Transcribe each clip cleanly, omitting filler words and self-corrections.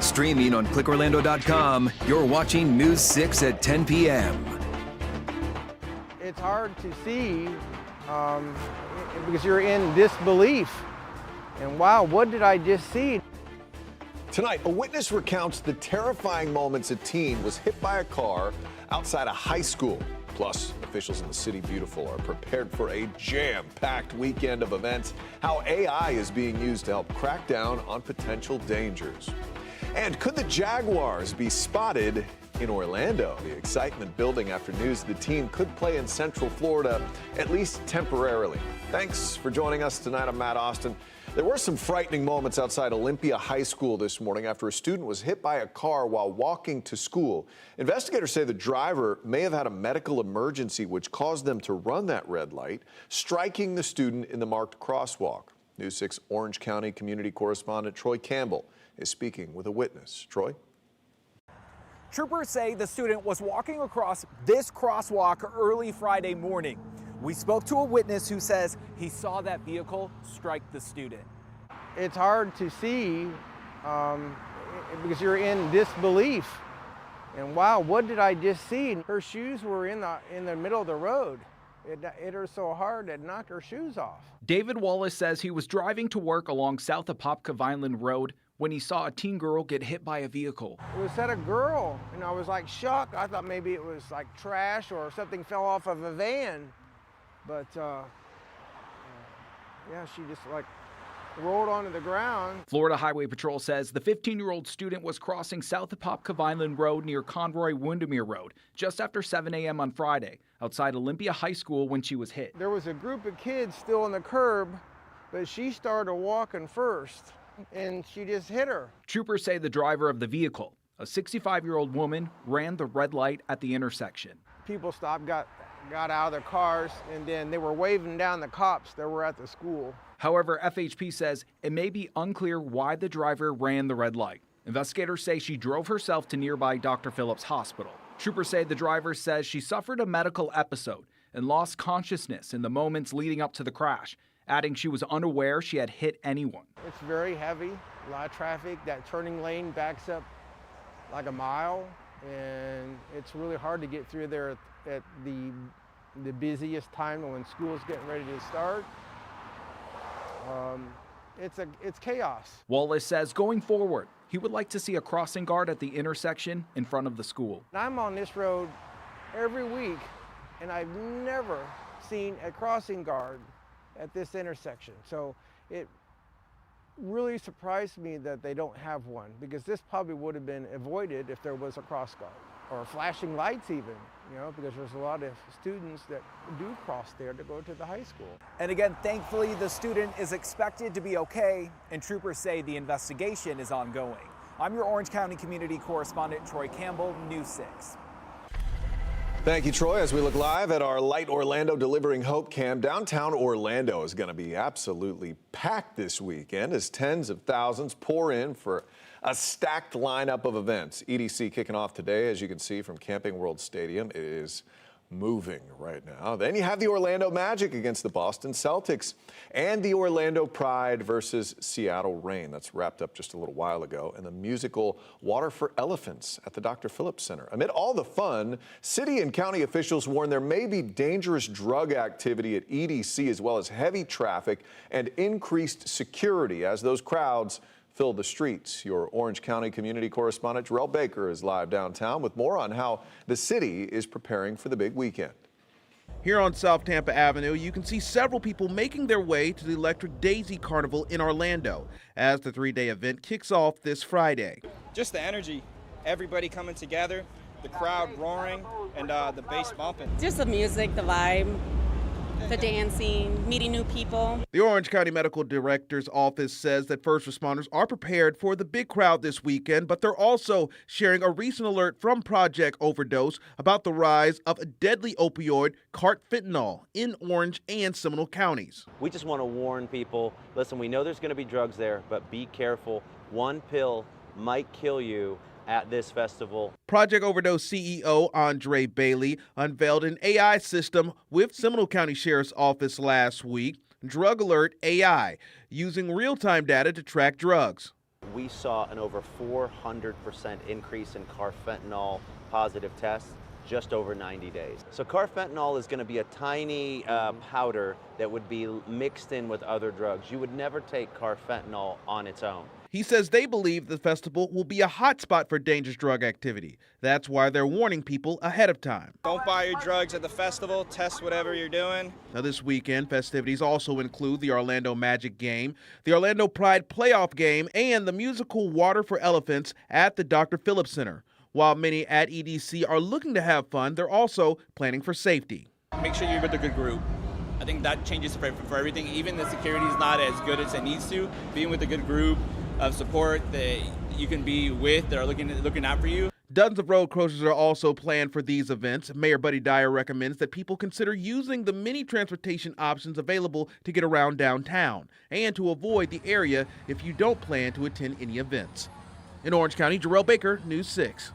Streaming on clickorlando.com, you're watching News 6 at 10 p.m. It's hard to see because you're in disbelief. And wow, what did I just see? Tonight, a witness recounts the terrifying moments a teen was hit by a car outside a high school. Plus, officials in the City Beautiful are prepared for a jam-packed weekend of events, how AI is being used to help crack down on potential dangers. And could the Jaguars be spotted in Orlando? The excitement building after news the team could play in Central Florida, at least temporarily. Thanks for joining us tonight. I'm Matt Austin. There were some frightening moments outside Olympia High School this morning after a student was hit by a car while walking to school. Investigators say the driver may have had a medical emergency which caused them to run that red light, striking the student in the marked crosswalk. News 6 Orange County community correspondent Troy Campbell is speaking with a witness. Troy? Troopers say the student was walking across this crosswalk early Friday morning. We spoke to a witness who says he saw that vehicle strike the student. It's hard to see because you're in disbelief. And wow, what did I just see? Her shoes were in the middle of the road. It hit her so hard it knocked her shoes off. David Wallace says he was driving to work along South Apopka Vineland Road when he saw a teen girl get hit by a vehicle. It was at a girl, and I was like shocked. I thought maybe it was like trash or something fell off of a van. But yeah, she just like rolled onto the ground. Florida Highway Patrol says the 15-year-old student was crossing South Apopka Vineland Road near Conroy Windermere Road just after 7 a.m. on Friday outside Olympia High School when she was hit. There was a group of kids still on the curb, but she started walking first, and she just hit her. Troopers say the driver of the vehicle, a 65-year-old woman, ran the red light at the intersection. People stopped, got out of their cars, and then they were waving down the cops that were at the school. However, FHP says it may be unclear why the driver ran the red light. Investigators say she drove herself to nearby Dr. Phillips Hospital. Troopers say the driver says she suffered a medical episode and lost consciousness in the moments leading up to the crash, adding she was unaware she had hit anyone. It's very heavy, a lot of traffic. That turning lane backs up like a mile, and it's really hard to get through there at the busiest time when school's getting ready to start. It's chaos. Wallace says going forward, he would like to see a crossing guard at the intersection in front of the school. I'm on this road every week, and I've never seen a crossing guard at this intersection. So it really surprised me that they don't have one, because this probably would have been avoided if there was a cross guard or flashing lights even, because there's a lot of students that do cross there to go to the high school. And again, thankfully, the student is expected to be okay, and troopers say the investigation is ongoing. I'm your Orange County community correspondent, Troy Campbell, News 6. Thank you, Troy. As we look live at our Light Orlando Delivering Hope cam, downtown Orlando is going to be absolutely packed this weekend as tens of thousands pour in for a stacked lineup of events. EDC kicking off today, as you can see from Camping World Stadium. It is moving right now. Then you have the Orlando Magic against the Boston Celtics and the Orlando Pride versus Seattle Reign. That's wrapped up just a little while ago. And the musical Water for Elephants at the Dr. Phillips Center. Amid all the fun, city and county officials warn there may be dangerous drug activity at EDC, as well as heavy traffic and increased security as those crowds fill the streets. Your Orange County community correspondent Jarrell Baker is live downtown with more on how the city is preparing for the big weekend. Here on South Tampa Avenue, you can see several people making their way to the Electric Daisy Carnival in Orlando as the three-day event kicks off this Friday. Just the energy, everybody coming together, the crowd roaring, and the bass bumping. Just the music, the vibe, the dancing, meeting new people. The Orange County Medical Director's Office says that first responders are prepared for the big crowd this weekend, but they're also sharing a recent alert from Project Overdose about the rise of a deadly opioid, carfentanil, in Orange and Seminole counties. We just want to warn people, listen, we know there's going to be drugs there, but be careful. One pill might kill you at this festival. Project Overdose CEO Andre Bailey unveiled an AI system with Seminole County Sheriff's Office last week, Drug Alert AI, using real-time data to track drugs. we saw an over 400% increase in carfentanil positive tests just over 90 days. So carfentanil is going to be a tiny powder that would be mixed in with other drugs. You would never take carfentanil on its own. He says they believe the festival will be a hotspot for dangerous drug activity. That's why they're warning people ahead of time. Don't buy your drugs at the festival. Test whatever you're doing. Now this weekend, festivities also include the Orlando Magic game, the Orlando Pride playoff game, and the musical Water for Elephants at the Dr. Phillips Center. While many at EDC are looking to have fun, they're also planning for safety. Make sure you're with a good group. I think that changes for everything. Even the security is not as good as it needs to. Being with a good group of support that you can be with that are looking out for you. Dozens of road closures are also planned for these events. Mayor Buddy Dyer recommends that people consider using the many transportation options available to get around downtown and to avoid the area if you don't plan to attend any events. In Orange County, Jarrell Baker, News 6.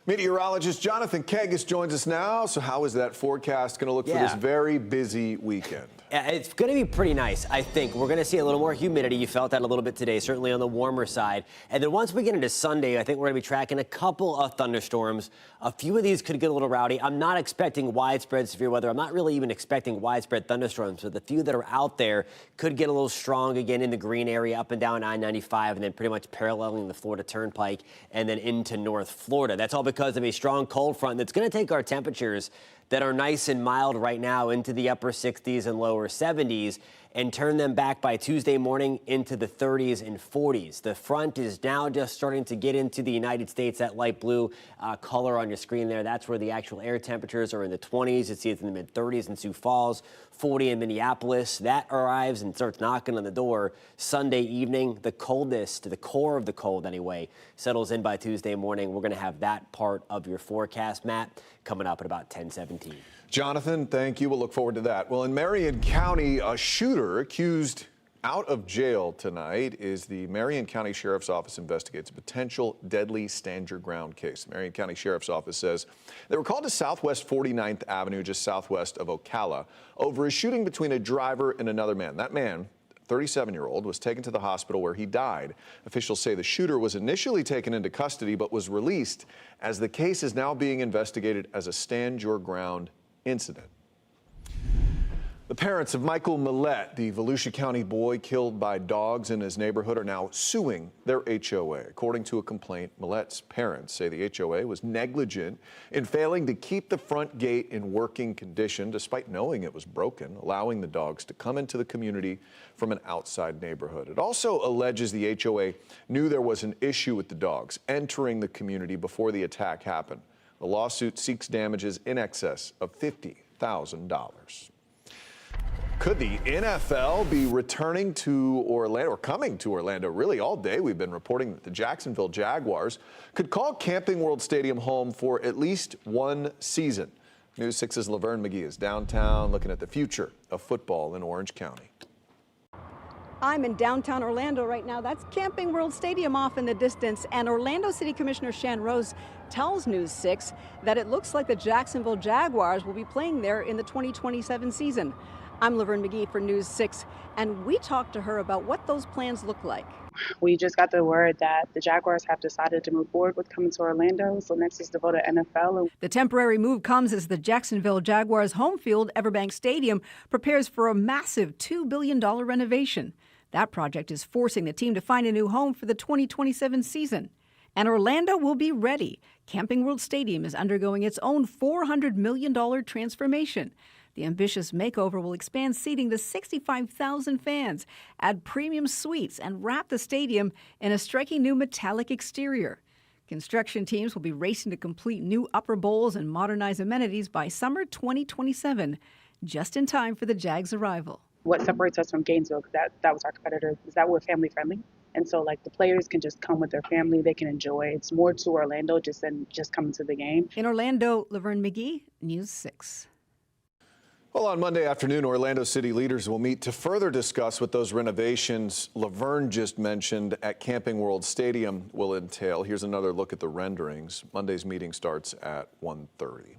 Meteorologist Jonathan Kegas joins us now. So how is that forecast going to look for this very busy weekend? It's going to be pretty nice, I think. We're going to see a little more humidity. You felt that a little bit today, certainly on the warmer side. And then once we get into Sunday, I think we're going to be tracking a couple of thunderstorms. A few of these could get a little rowdy. I'm not expecting widespread severe weather. I'm not really even expecting widespread thunderstorms. But the few that are out there could get a little strong again in the green area up and down I-95 and then pretty much paralleling the Florida Turnpike and then into North Florida. That's all because of a strong cold front that's going to take our temperatures that are nice and mild right now into the upper 60s and lower 70s and turn them back by Tuesday morning into the 30s and 40s. The front is now just starting to get into the United States. That light blue color on your screen there, that's where the actual air temperatures are in the 20s. You see it's in the mid-30s in Sioux Falls, 40 in Minneapolis. That arrives and starts knocking on the door Sunday evening. The coldest, the core of the cold anyway, settles in by Tuesday morning. We're going to have that part of your forecast, Matt, coming up at about 10:17. Jonathan, thank you. We'll look forward to that. Well, in Marion County, a shooter accused out of jail tonight is the Marion County Sheriff's Office investigates a potential deadly stand your ground case. The Marion County Sheriff's Office says they were called to Southwest 49th Avenue, just southwest of Ocala, over a shooting between a driver and another man. That man, 37-year-old, was taken to the hospital where he died. Officials say the shooter was initially taken into custody but was released as the case is now being investigated as a stand your ground incident. The parents of Michael Millette, the Volusia County boy killed by dogs in his neighborhood, are now suing their HOA. According to a complaint, Millette's parents say the HOA was negligent in failing to keep the front gate in working condition despite knowing it was broken, allowing the dogs to come into the community from an outside neighborhood. It also alleges the HOA knew there was an issue with the dogs entering the community before the attack happened. The lawsuit seeks damages in excess of $50,000. Could the NFL be returning to Orlando or coming to Orlando? Really, all day we've been reporting that the Jacksonville Jaguars could call Camping World Stadium home for at least one season. News 6's Laverne McGee is downtown looking at the future of football in Orange County. I'm in downtown Orlando right now. That's Camping World Stadium off in the distance. And Orlando City Commissioner Shan Rose tells News 6 that it looks like the Jacksonville Jaguars will be playing there in the 2027 season. I'm Laverne McGee for News 6, and we talked to her about what those plans look like. We just got the word that the Jaguars have decided to move forward with coming to Orlando, so next is to vote at NFL. The temporary move comes as the Jacksonville Jaguars' home field, Everbank Stadium, prepares for a massive $2 billion renovation. That project is forcing the team to find a new home for the 2027 season. And Orlando will be ready. Camping World Stadium is undergoing its own $400 million transformation. The ambitious makeover will expand seating to 65,000 fans, add premium suites, and wrap the stadium in a striking new metallic exterior. Construction teams will be racing to complete new upper bowls and modernize amenities by summer 2027, just in time for the Jags' arrival. What separates us from Gainesville, because that was our competitor, is that we're family friendly. And so, like, the players can just come with their family. They can enjoy. It's more to Orlando than just coming to the game. In Orlando, Laverne McGee, News 6. Well, on Monday afternoon, Orlando City leaders will meet to further discuss what those renovations Laverne just mentioned at Camping World Stadium will entail. Here's another look at the renderings. Monday's meeting starts at 1:30.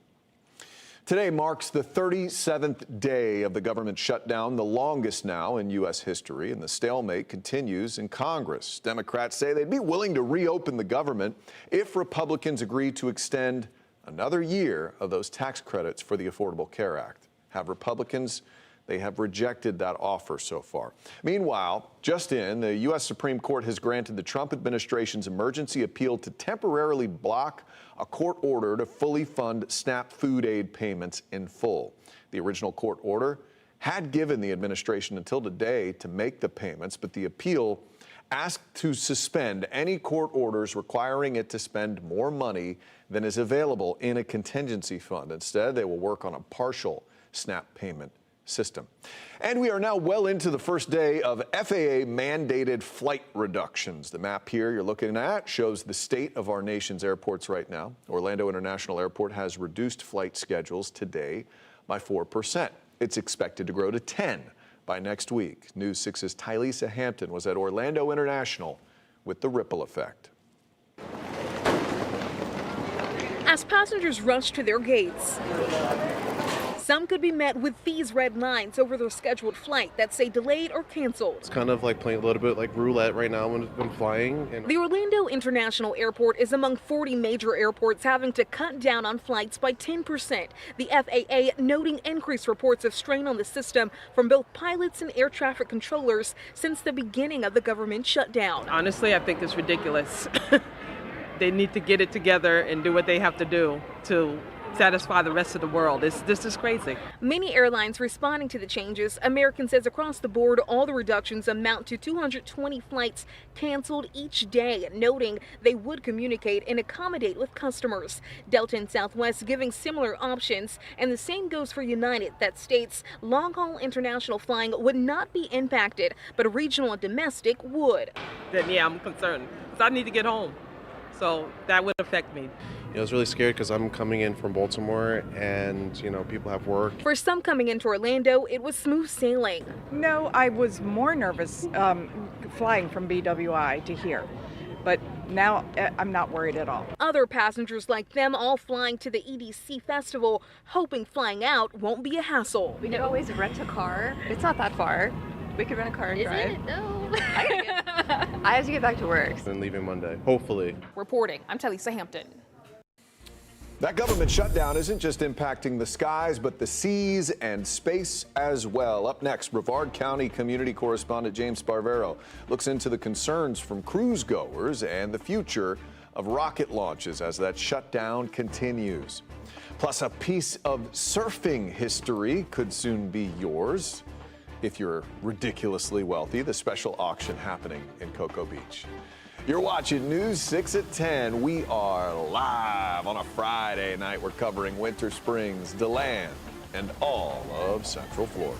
Today marks the 37th day of the government shutdown, the longest now in U.S. history, and the stalemate continues in Congress. Democrats say they'd be willing to reopen the government if Republicans agree to extend another year of those tax credits for the Affordable Care Act. Have Republicans? They have rejected that offer so far. Meanwhile, just in, the U.S. Supreme Court has granted the Trump administration's emergency appeal to temporarily block a court order to fully fund SNAP food aid payments in full. The original court order had given the administration until today to make the payments, but the appeal asked to suspend any court orders requiring it to spend more money than is available in a contingency fund. Instead, they will work on a partial SNAP payment system. And we are now well into the first day of FAA mandated flight reductions. The map here you're looking at shows the state of our nation's airports right now. Orlando International Airport has reduced flight schedules today by 4%. It's expected to grow to 10 by next week. News 6's Tylisa Hampton was at Orlando International with the ripple effect. As passengers rush to their gates, some could be met with these red lines over their scheduled flight that say delayed or canceled. It's kind of like playing a little bit like roulette right now when flying. The Orlando International Airport is among 40 major airports having to cut down on flights by 10%. The FAA noting increased reports of strain on the system from both pilots and air traffic controllers since the beginning of the government shutdown. Honestly, I think it's ridiculous. They need to get it together and do what they have to do to satisfy the rest of the world. This is crazy. Many airlines responding to the changes. American says across the board, all the reductions amount to 220 flights canceled each day, noting they would communicate and accommodate with customers. Delta and Southwest giving similar options, and the same goes for United that states long-haul international flying would not be impacted, but regional and domestic would. Then yeah, I'm concerned because I need to get home. So that would affect me. I was really scared because I'm coming in from Baltimore and, people have work. For some coming into Orlando, it was smooth sailing. No, I was more nervous flying from BWI to here. But now I'm not worried at all. Other passengers like them all flying to the EDC festival, hoping flying out won't be a hassle. We could always rent a car. It's not that far. We could rent a car and drive. Is it? No. I have to get back to work. And leaving Monday, hopefully. Reporting, I'm Tylisa Hampton. That government shutdown isn't just impacting the skies, but the seas and space as well. Up next, Brevard County community correspondent James Sparvero looks into the concerns from cruise goers and the future of rocket launches as that shutdown continues. Plus, a piece of surfing history could soon be yours if you're ridiculously wealthy. The special auction happening in Cocoa Beach. You're watching News 6 at 10. We are live on a Friday night. We're covering Winter Springs, DeLand, and all of Central Florida.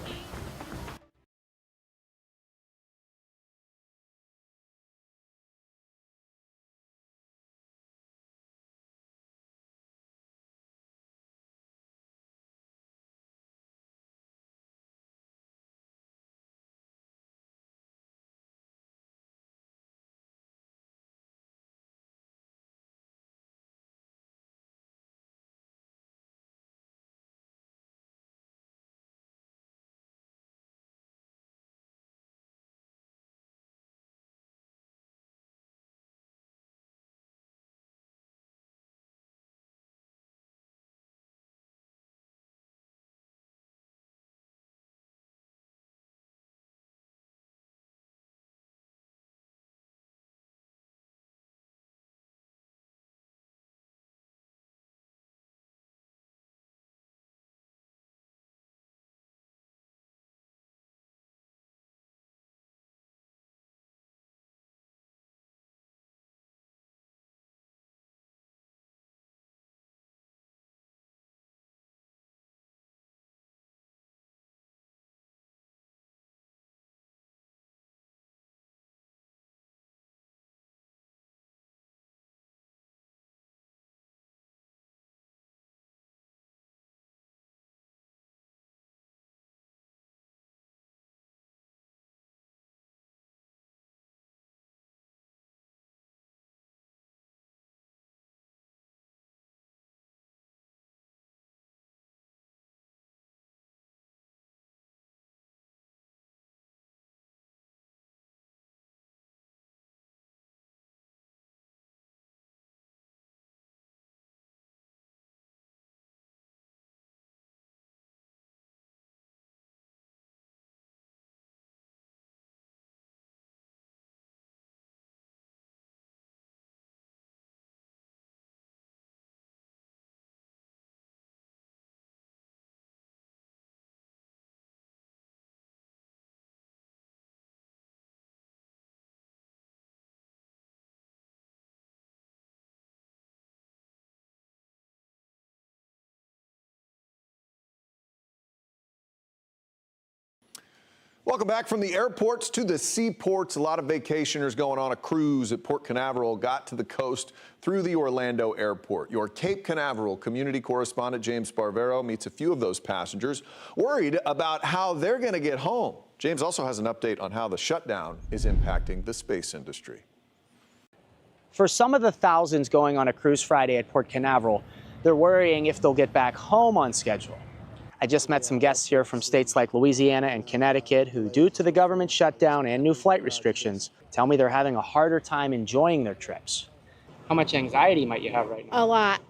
Welcome back from the airports to the seaports. A lot of vacationers going on a cruise at Port Canaveral got to the coast through the Orlando airport. Your Cape Canaveral community correspondent James Sparvero meets a few of those passengers worried about how they're going to get home. James also has an update on how the shutdown is impacting the space industry. For some of the thousands going on a cruise Friday at Port Canaveral, they're worrying if they'll get back home on schedule. I just met some guests here from states like Louisiana and Connecticut who, due to the government shutdown and new flight restrictions, tell me they're having a harder time enjoying their trips. How much anxiety might you have right now? A lot.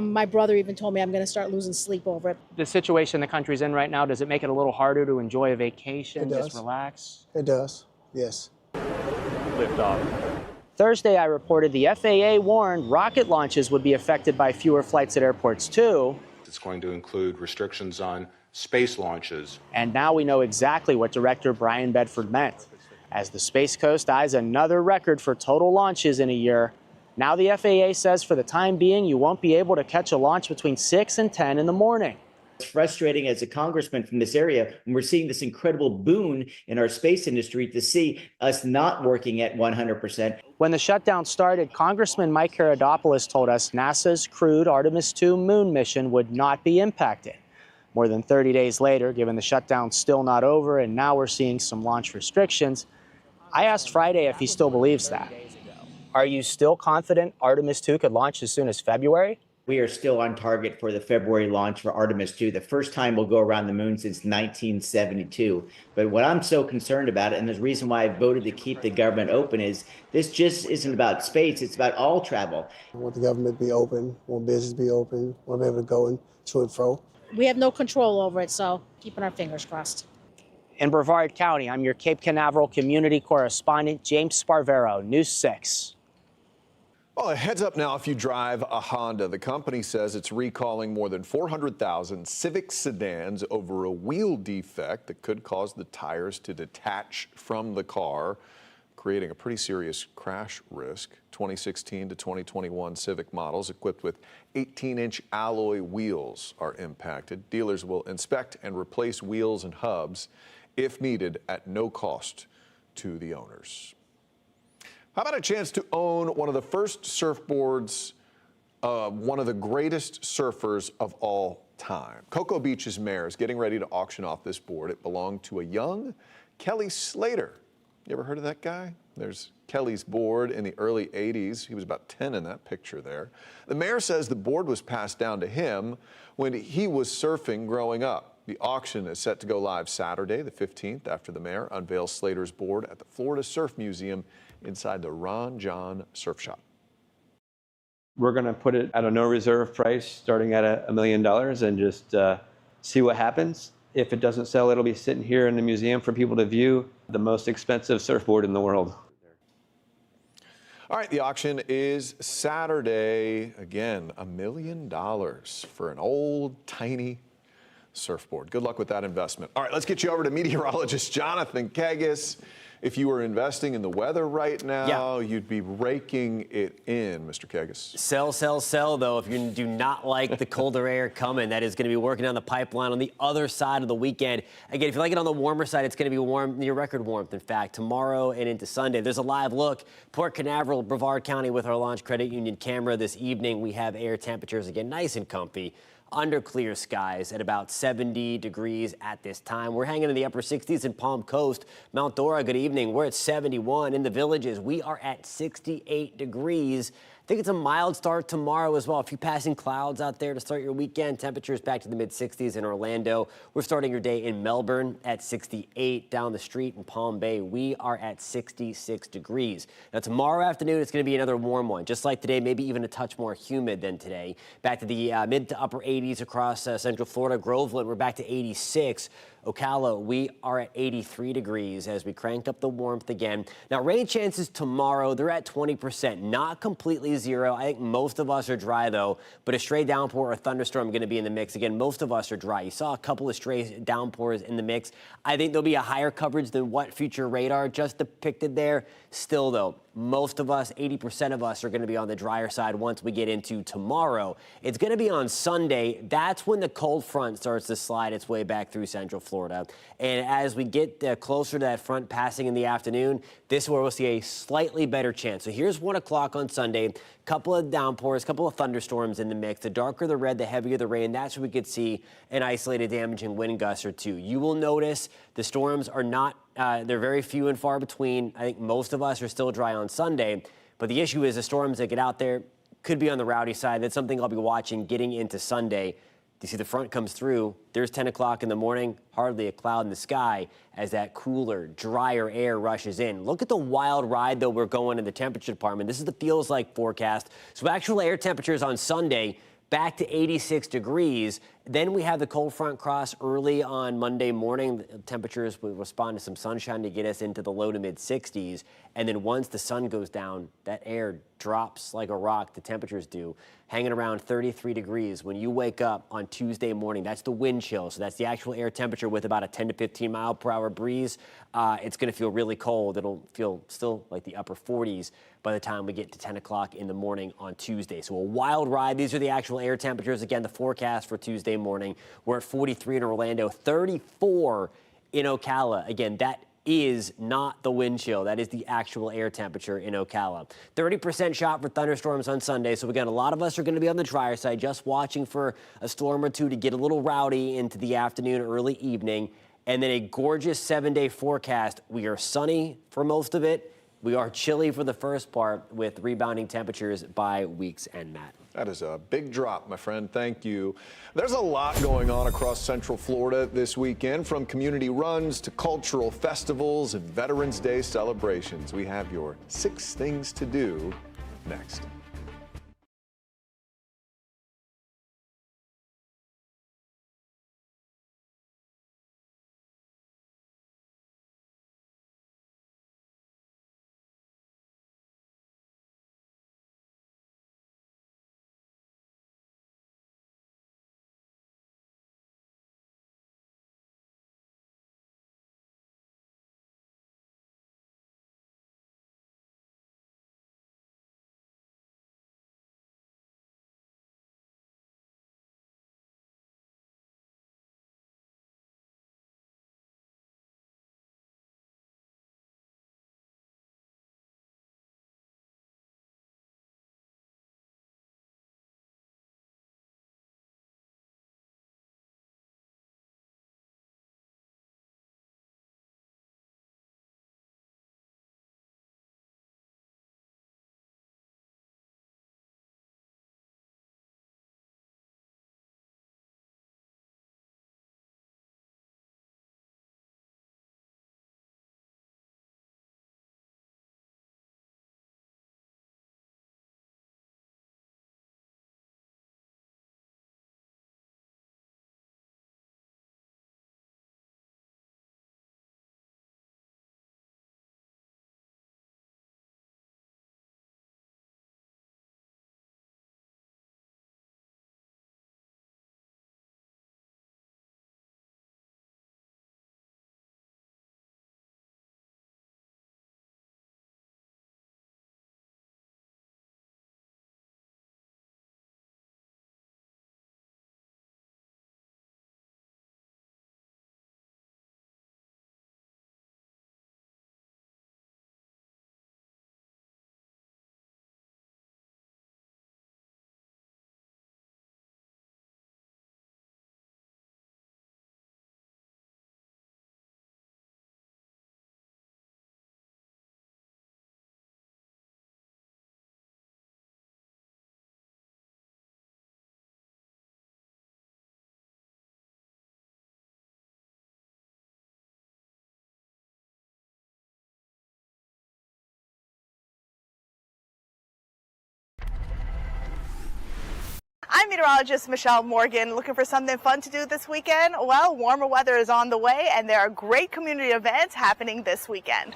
My brother even told me I'm going to start losing sleep over it. The situation the country's in right now, does it make it a little harder to enjoy a vacation, just relax? It does, yes. Lift off. Thursday, I reported the FAA warned rocket launches would be affected by fewer flights at airports too. It's going to include restrictions on space launches. And now we know exactly what Director Brian Bedford meant. As the Space Coast eyes another record for total launches in a year, now the FAA says for the time being, you won't be able to catch a launch between 6 and 10 in the morning. It's frustrating as a congressman from this area when we're seeing this incredible boon in our space industry to see us not working at 100%. When the shutdown started, Congressman Mike Karadopoulos told us NASA's crewed Artemis II moon mission would not be impacted. More than 30 days later, given the shutdown's still not over and now we're seeing some launch restrictions, I asked Friday if he still believes that. Are you still confident Artemis II could launch as soon as February? We are still on target for the February launch for Artemis II, the first time we'll go around the moon since 1972. But what I'm so concerned about, and the reason why I voted to keep the government open, is this just isn't about space, it's about all travel. I want the government to be open, want business to be open, want to be able to go to and fro. We have no control over it, so keeping our fingers crossed. In Brevard County, I'm your Cape Canaveral community correspondent, James Sparvero, News 6. Well, a heads up now if you drive a Honda. The company says it's recalling more than 400,000 Civic sedans over a wheel defect that could cause the tires to detach from the car, creating a pretty serious crash risk. 2016 to 2021 Civic models equipped with 18-inch alloy wheels are impacted. Dealers will inspect and replace wheels and hubs if needed at no cost to the owners. How about a chance to own one of the first surfboards, one of the greatest surfers of all time? Cocoa Beach's mayor is getting ready to auction off this board. It belonged to a young Kelly Slater. You ever heard of that guy? There's Kelly's board in the early 80s. He was about 10 in that picture there. The mayor says the board was passed down to him when he was surfing growing up. The auction is set to go live Saturday, the 15th, after the mayor unveils Slater's board at the Florida Surf Museum inside the Ron John Surf Shop. We're going to put it at a no reserve price starting at $1 million and just see what happens. If it doesn't sell, it'll be sitting here in the museum for people to view. The most expensive surfboard in the world. All right, the auction is Saturday. Again, $1 million for an old, tiny surfboard. Good luck with that investment. All right, let's get you over to meteorologist Jonathan Kegis. If you were investing in the weather right now, you'd be raking it in, Mr. Kegis. Sell, sell, sell, though, if you do not like the colder air coming. That is going to be working on the pipeline on the other side of the weekend. Again, if you like it on the warmer side, it's going to be warm, near record warmth, in fact, tomorrow and into Sunday. There's a live look. Port Canaveral, Brevard County with our Launch Credit Union camera this evening. We have air temperatures, again, nice and comfy, under clear skies at about 70 degrees at this time. We're hanging in the upper 60s in Palm Coast. Mount Dora, good evening. We're at 71. In the Villages, we are at 68 degrees. I think it's a mild start tomorrow as well. A few passing clouds out there to start your weekend. Temperatures back to the mid-60s in Orlando. We're starting your day in Melbourne at 68. Down the street in Palm Bay, we are at 66 degrees. Now, tomorrow afternoon, it's going to be another warm one. Just like today, maybe even a touch more humid than today. Back to the mid to upper 80s across Central Florida. Groveland, we're back to 86. Ocala, we are at 83 degrees as we crank up the warmth again. Now, rain chances tomorrow, they're at 20%, not completely zero. I think most of us are dry, though, but a stray downpour or thunderstorm going to be in the mix. Again, most of us are dry. You saw a couple of stray downpours in the mix. I think there'll be a higher coverage than what future radar just depicted there. Still, though, most of us, 80% of us, are going to be on the drier side once we get into tomorrow. It's going to be on Sunday. That's when the cold front starts to slide its way back through central Florida. And as we get closer to that front passing in the afternoon, this is where we'll see a slightly better chance. So here's 1 o'clock on Sunday. Couple of downpours, couple of thunderstorms in the mix. The darker the red, the heavier the rain. That's where we could see an isolated damaging wind gust or two. You will notice the storms are not, they're very few and far between. I think most of us are still dry on Sunday, but the issue is the storms that get out there could be on the rowdy side. That's something I'll be watching getting into Sunday. You see the front comes through. There's 10 o'clock in the morning, hardly a cloud in the sky as that cooler, drier air rushes in. Look at the wild ride, though, we're going in the temperature department. This is the feels like forecast. So actual air temperatures on Sunday back to 86 degrees. Then we have the cold front cross early on Monday morning. The temperatures will respond to some sunshine to get us into the low to mid 60s. And then once the sun goes down, that air drops like a rock, the temperatures do, hanging around 33 degrees. When you wake up on Tuesday morning, that's the wind chill. So that's the actual air temperature with about a 10 to 15 mile per hour breeze. It's going to feel really cold. It'll feel still like the upper 40s by the time we get to 10 o'clock in the morning on Tuesday. So a wild ride. These are the actual air temperatures. Again, the forecast for Tuesday morning. We're at 43 in Orlando, 34 in Ocala. Again, that is not the wind chill. That is the actual air temperature in Ocala. 30% shot for thunderstorms on Sunday. So again, a lot of us are going to be on the drier side, just watching for a storm or two to get a little rowdy into the afternoon, early evening. And then a gorgeous 7-day forecast. We are sunny for most of it. We are chilly for the first part with rebounding temperatures by week's end, Matt. That is a big drop, my friend. Thank you. There's a lot going on across Central Florida this weekend, from community runs to cultural festivals and Veterans Day celebrations. We have your 6 things to do next. I'm meteorologist Michelle Morgan. Looking for something fun to do this weekend? Well, warmer weather is on the way and there are great community events happening this weekend.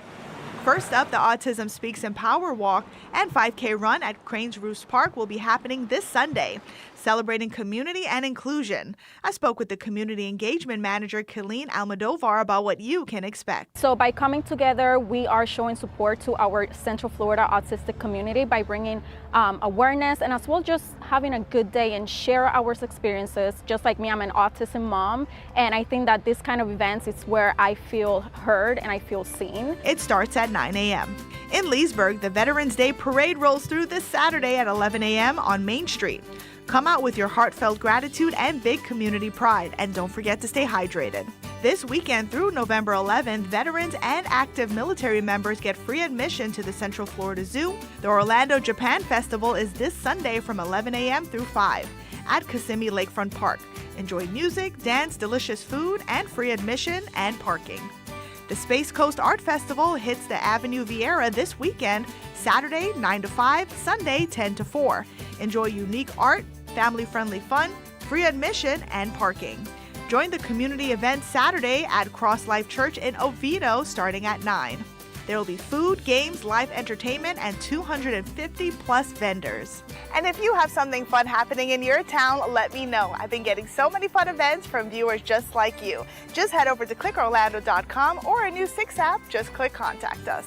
First up, the Autism Speaks and Power Walk and 5K run at Cranes Roost Park will be happening this Sunday, celebrating community and inclusion. I spoke with the community engagement manager, Colleen Almodovar, about what you can expect. So by coming together, we are showing support to our Central Florida autistic community by bringing awareness and as well just having a good day and share our experiences. Just like me, I'm an autism mom, and I think that this kind of events is where I feel heard and I feel seen. It starts at 9 a.m. In Leesburg, the Veterans Day Parade rolls through this Saturday at 11 a.m. on Main Street. Come out with your heartfelt gratitude and big community pride, and don't forget to stay hydrated. This weekend through November 11th, veterans and active military members get free admission to the Central Florida Zoo. The Orlando Japan Festival is this Sunday from 11 a.m. through 5 at Kissimmee Lakefront Park. Enjoy music, dance, delicious food, and free admission and parking. The Space Coast Art Festival hits the Avenue Vieira this weekend, Saturday 9 to 5, Sunday 10 to 4. Enjoy unique art, family-friendly fun, free admission, and parking. Join the community event Saturday at Cross Life Church in Oviedo starting at 9. There will be food, games, live entertainment, and 250 plus vendors. And if you have something fun happening in your town, let me know. I've been getting so many fun events from viewers just like you. Just head over to clickorlando.com or a News 6 app. Just click Contact Us.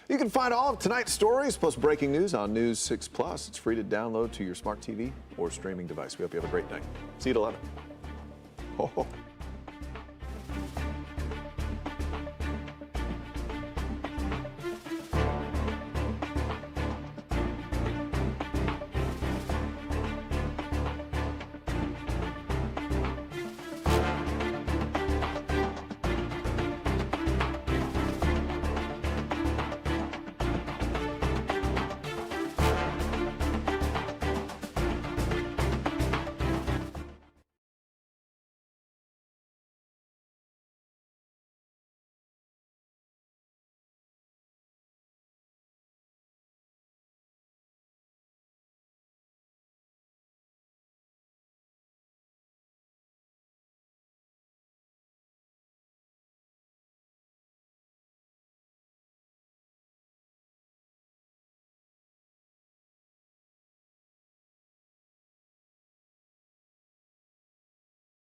You can find all of tonight's stories plus breaking news on News 6 Plus. It's free to download to your smart TV or streaming device. We hope you have a great night. See you at 11.